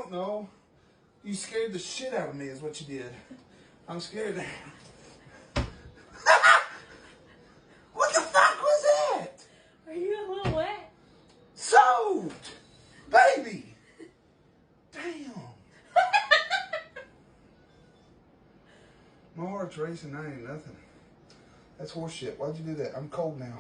don't know. You scared the shit out of me is what you did. I'm scared. What the fuck was that? Are you a little wet? Soaked! Baby! Damn. My heart's racing. I ain't nothing. That's horse shit. Why'd you do that? I'm cold now.